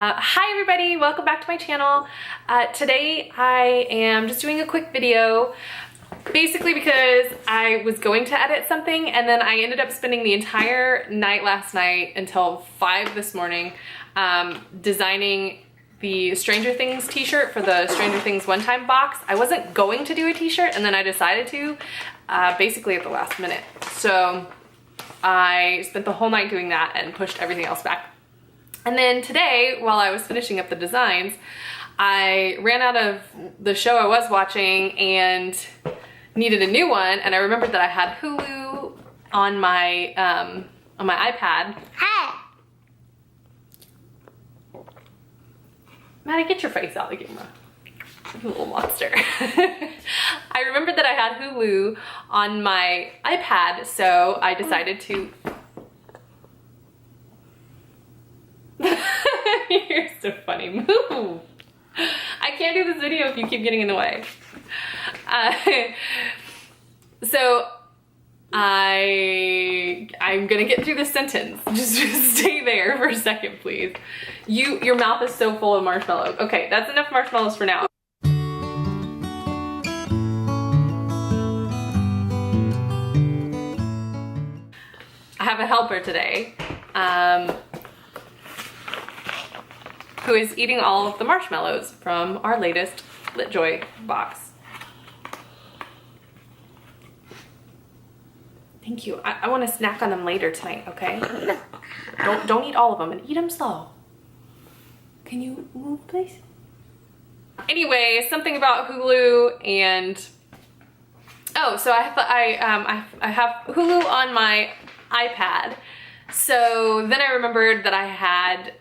Hi everybody, welcome back to my channel. Today I am just doing a quick video basically because I was going to edit something and then I ended up spending the entire night last night until 5 this morning designing the Stranger Things t-shirt for the Stranger Things One Time box. I wasn't going to do a t-shirt and then I decided to basically at the last minute. So I spent the whole night doing that and pushed everything else back. And then today, while I was finishing up the designs, I ran out of the show I was watching and needed a new one. And I remembered that I had Hulu on my iPad. Hi. Maddie, get your face out of the camera. You little monster. I remembered that I had Hulu on my iPad, so I decided to... You're so funny. Move! I can't do this video if you keep getting in the way. So I'm gonna get through this sentence. Just stay there for a second, please. Your mouth is so full of marshmallows. Okay, that's enough marshmallows for now. I have a helper today. Who is eating all of the marshmallows from our latest LitJoy box. Thank you. I want to snack on them later tonight, okay? Don't eat all of them and eat them slow. Can you move, please? Anyway, something about Hulu and... Oh, so I have Hulu on my iPad. So then I remembered that I had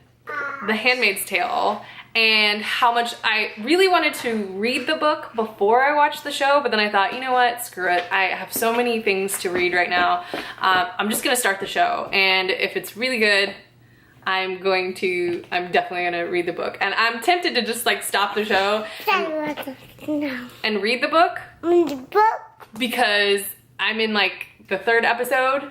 The Handmaid's Tale and how much I really wanted to read the book before I watched the show, but then I thought, you know what, screw it. I have so many things to read right now. I'm just gonna start the show, and if it's really good, I'm definitely gonna read the book. And I'm tempted to just like stop the show and read the book because I'm in like the 3rd episode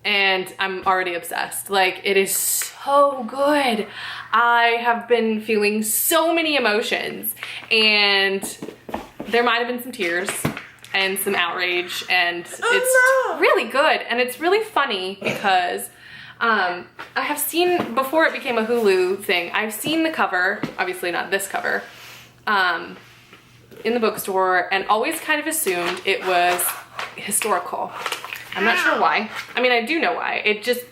and I'm already obsessed. Like, it is so good. I have been feeling so many emotions, and there might have been some tears and some outrage, and it's really good, and it's really funny because I have seen, before it became a Hulu thing, I've seen the cover, obviously not this cover, in the bookstore, and always kind of assumed it was historical. I'm not sure why. I mean, I do know why. It just,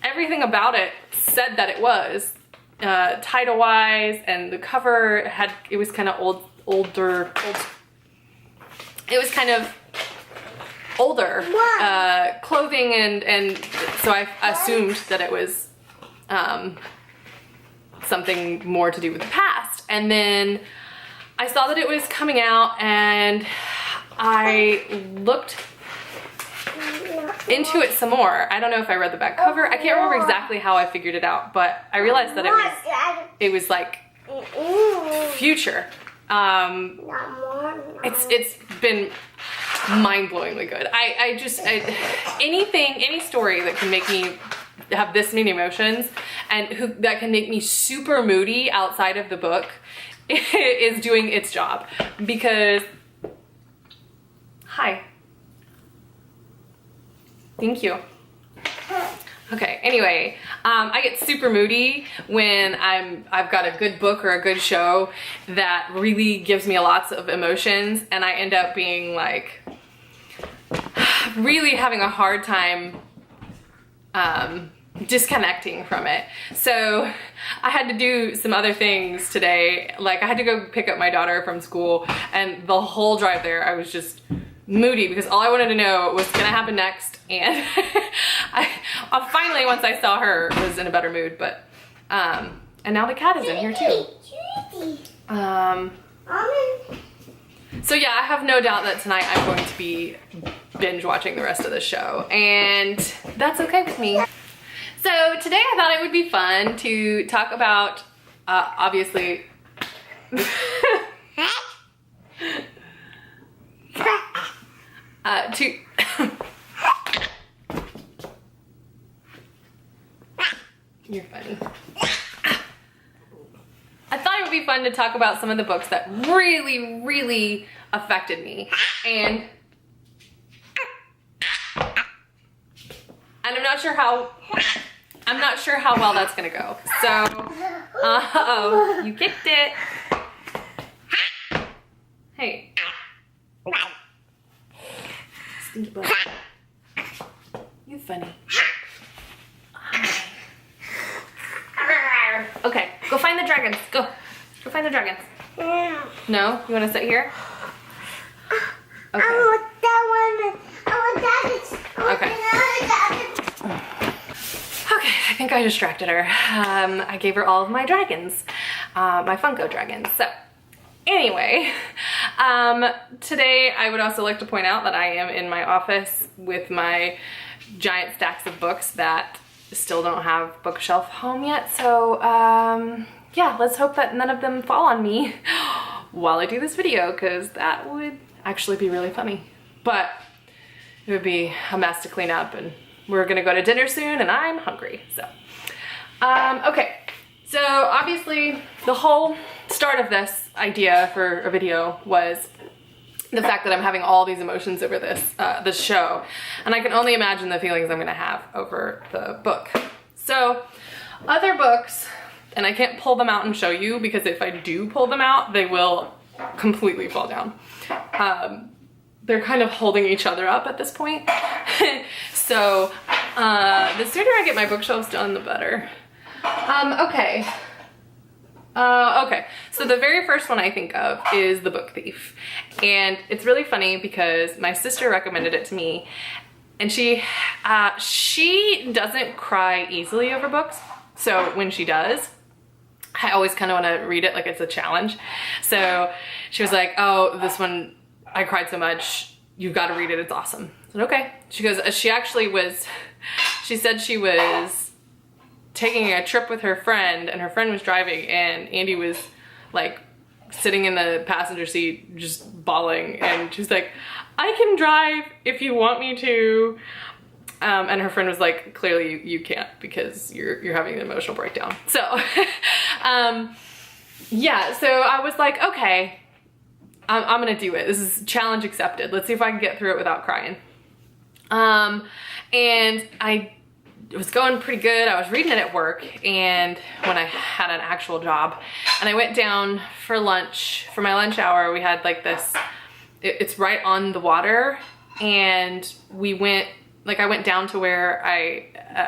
everything about it said that it was, title-wise, and the cover it was kind of older, it was kind of older clothing, and so I assumed that it was something more to do with the past. And then I saw that it was coming out, and I looked into it some more. I don't know if I read the back cover. I can't remember exactly how I figured it out, but I realized that it was like future. It's been mind-blowingly good. Any story that can make me have this many emotions and that can make me super moody outside of the book is doing its job. Because, hi. Thank you. Okay, anyway, I get super moody when I've got a good book or a good show that really gives me lots of emotions, and I end up being like really having a hard time disconnecting from it. So I had to do some other things today. Like, I had to go pick up my daughter from school, and the whole drive there I was just moody because all I wanted to know was gonna happen next, and I finally, once I saw her, was in a better mood. But and now the cat is in here too. So yeah, I have no doubt that tonight I'm going to be binge watching the rest of the show, and that's okay with me. So today I thought it would be fun to talk about obviously You're funny. be fun to talk about some of the books that really, really affected me. And I'm not sure how well that's gonna go. So, uh-oh, you kicked it. Hey. Stinky butt. You funny. Okay, go find the dragons. Go find the dragons. No? You want to sit here? Okay. Okay. Okay, I think I distracted her. I gave her all of my dragons, my Funko dragons. So, anyway, today I would also like to point out that I am in my office with my giant stacks of books that still don't have bookshelf home yet. So, yeah, let's hope that none of them fall on me while I do this video, because that would actually be really funny. But it would be a mess to clean up, and we're gonna go to dinner soon and I'm hungry, so. Okay, so obviously the whole start of this idea for a video was the fact that I'm having all these emotions over this show, and I can only imagine the feelings I'm gonna have over the book. So other books, and I can't pull them out and show you because if I do pull them out, they will completely fall down. They're kind of holding each other up at this point. So the sooner I get my bookshelves done, the better. Okay. Okay, so the very first one I think of is The Book Thief. And it's really funny because my sister recommended it to me, and she doesn't cry easily over books. So when she does, I always kind of want to read it like it's a challenge. So she was like, oh, this one, I cried so much, you've got to read it, it's awesome. I said, okay. She goes, she said she was taking a trip with her friend, and her friend was driving, and Andy was like sitting in the passenger seat just bawling, and she's like, I can drive if you want me to. And her friend was like, clearly you can't because you're having an emotional breakdown. So, yeah, so I was like, okay, I'm gonna do it. This is challenge accepted. Let's see if I can get through it without crying. And it was going pretty good. I was reading it at work, and when I had an actual job, and I went down for lunch, for my lunch hour, we had like this, it's right on the water, and we went, like I went down to where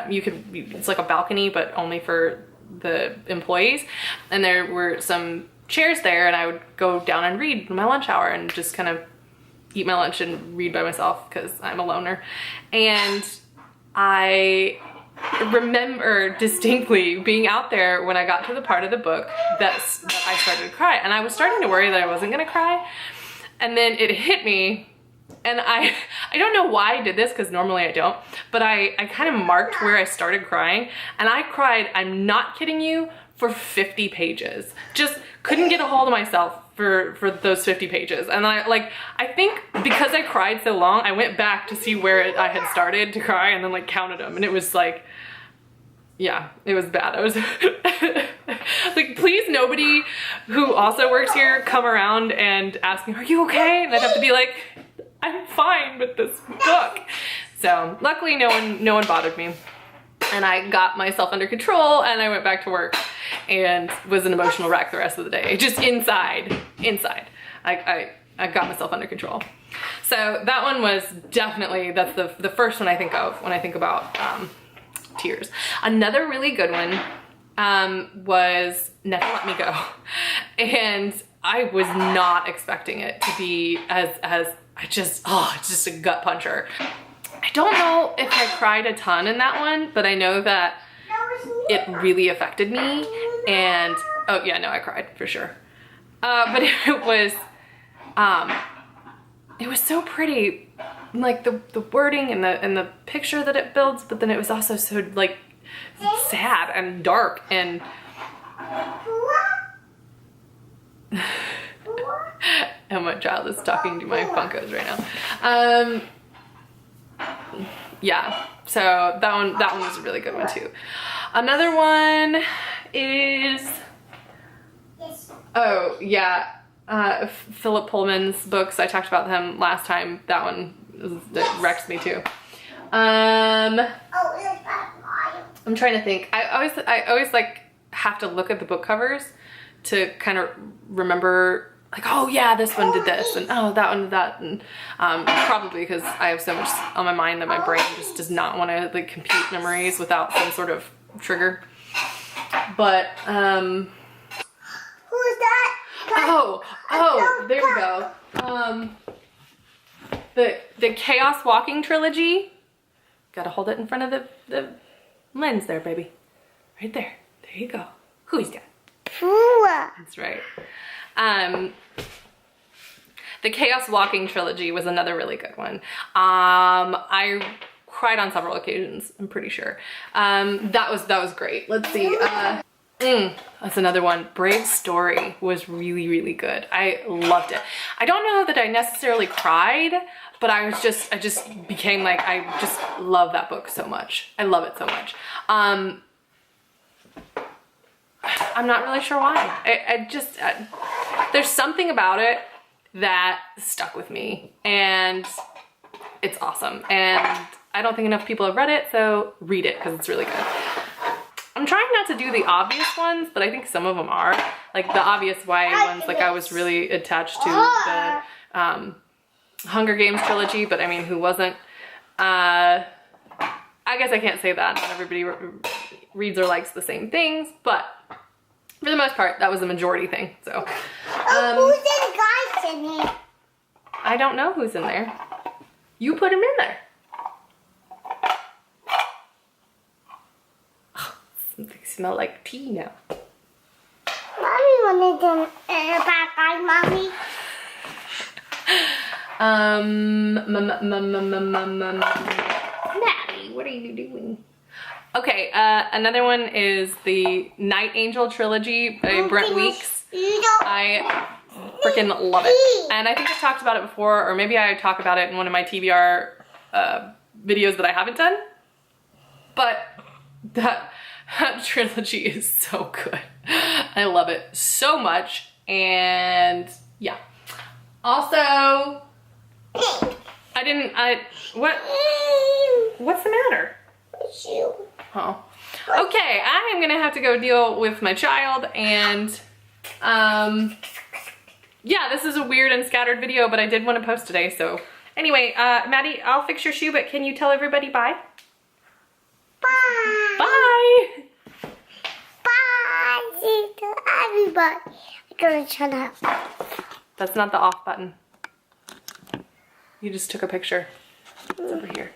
it's like a balcony, but only for the employees, and there were some chairs there, and I would go down and read in my lunch hour and just kind of eat my lunch and read by myself because I'm a loner. And I remember distinctly being out there when I got to the part of the book that I started to cry, and I was starting to worry that I wasn't gonna cry, and then it hit me, and I don't know why I did this because normally I don't, but I kind of marked where I started crying, and I cried, I'm not kidding you, for 50 pages. Just couldn't get a hold of myself for those 50 pages. And I think because I cried so long, I went back to see where I had started to cry and then like counted them, and it was like, yeah, it was bad. I was like, please nobody who also works here come around and ask me, are you okay? And I'd have to be like, I'm fine with this book. So luckily no one bothered me, and I got myself under control, and I went back to work and was an emotional wreck the rest of the day. Just inside. I got myself under control. So that one was definitely, that's the first one I think of when I think about tears. Another really good one was Never Let Me Go. And I was not expecting it to be as it's just a gut puncher. I don't know if I cried a ton in that one, but I know that it really affected me, and oh yeah, no, I cried for sure. But it was so pretty, like the wording and the picture that it builds, but then it was also so like sad and dark, and and my child is talking to my Funkos right now. Yeah, so that one was a really good one too. Another one is Oh, yeah. Philip Pullman's books, I talked about them last time. That one that wrecks me too. I'm trying to think. I always like have to look at the book covers to kind of remember, like, oh yeah, this one did this, and oh, that one did that, and probably because I have so much on my mind that my brain just does not want to like compute memories without some sort of trigger. But who's that? Oh, there we go. The Chaos Walking trilogy. Gotta hold it in front of the lens there, baby. Right there. There you go. Who's that? That's right. The Chaos Walking trilogy was another really good one. I cried on several occasions, I'm pretty sure. That was great. Let's see. That's another one. Brave Story was really, really good. I loved it. I don't know that I necessarily cried, but I just became like, I just love that book so much. I love it so much. I'm not really sure why. There's something about it that stuck with me, and it's awesome. And I don't think enough people have read it, so read it because it's really good. I'm trying not to do the obvious ones, but I think some of them are. Like the obvious YA ones, like I was really attached to the Hunger Games trilogy, but I mean, who wasn't? I guess I can't say that. Not everybody reads or likes the same things, but for the most part, that was the majority thing, so. Who's the guys in here? I don't know who's in there. You put him in there. They smell like tea now. Mommy wanted them in the back, Mommy. Maddie, what are you doing? Okay, another one is the Night Angel trilogy by Brent Weeks. I freaking love it. And I think I've talked about it before, or maybe I talk about it in one of my TBR videos that I haven't done. But that trilogy is so good. I love it so much. And yeah. Also, what's the matter? Oh. Okay, I am gonna have to go deal with my child, and yeah, this is a weird and scattered video, but I did want to post today, so anyway, Maddie, I'll fix your shoe, but can you tell everybody bye? Bye. Bye. Bye to everybody. I'm gonna turn off. That's not the off button. You just took a picture. It's over here.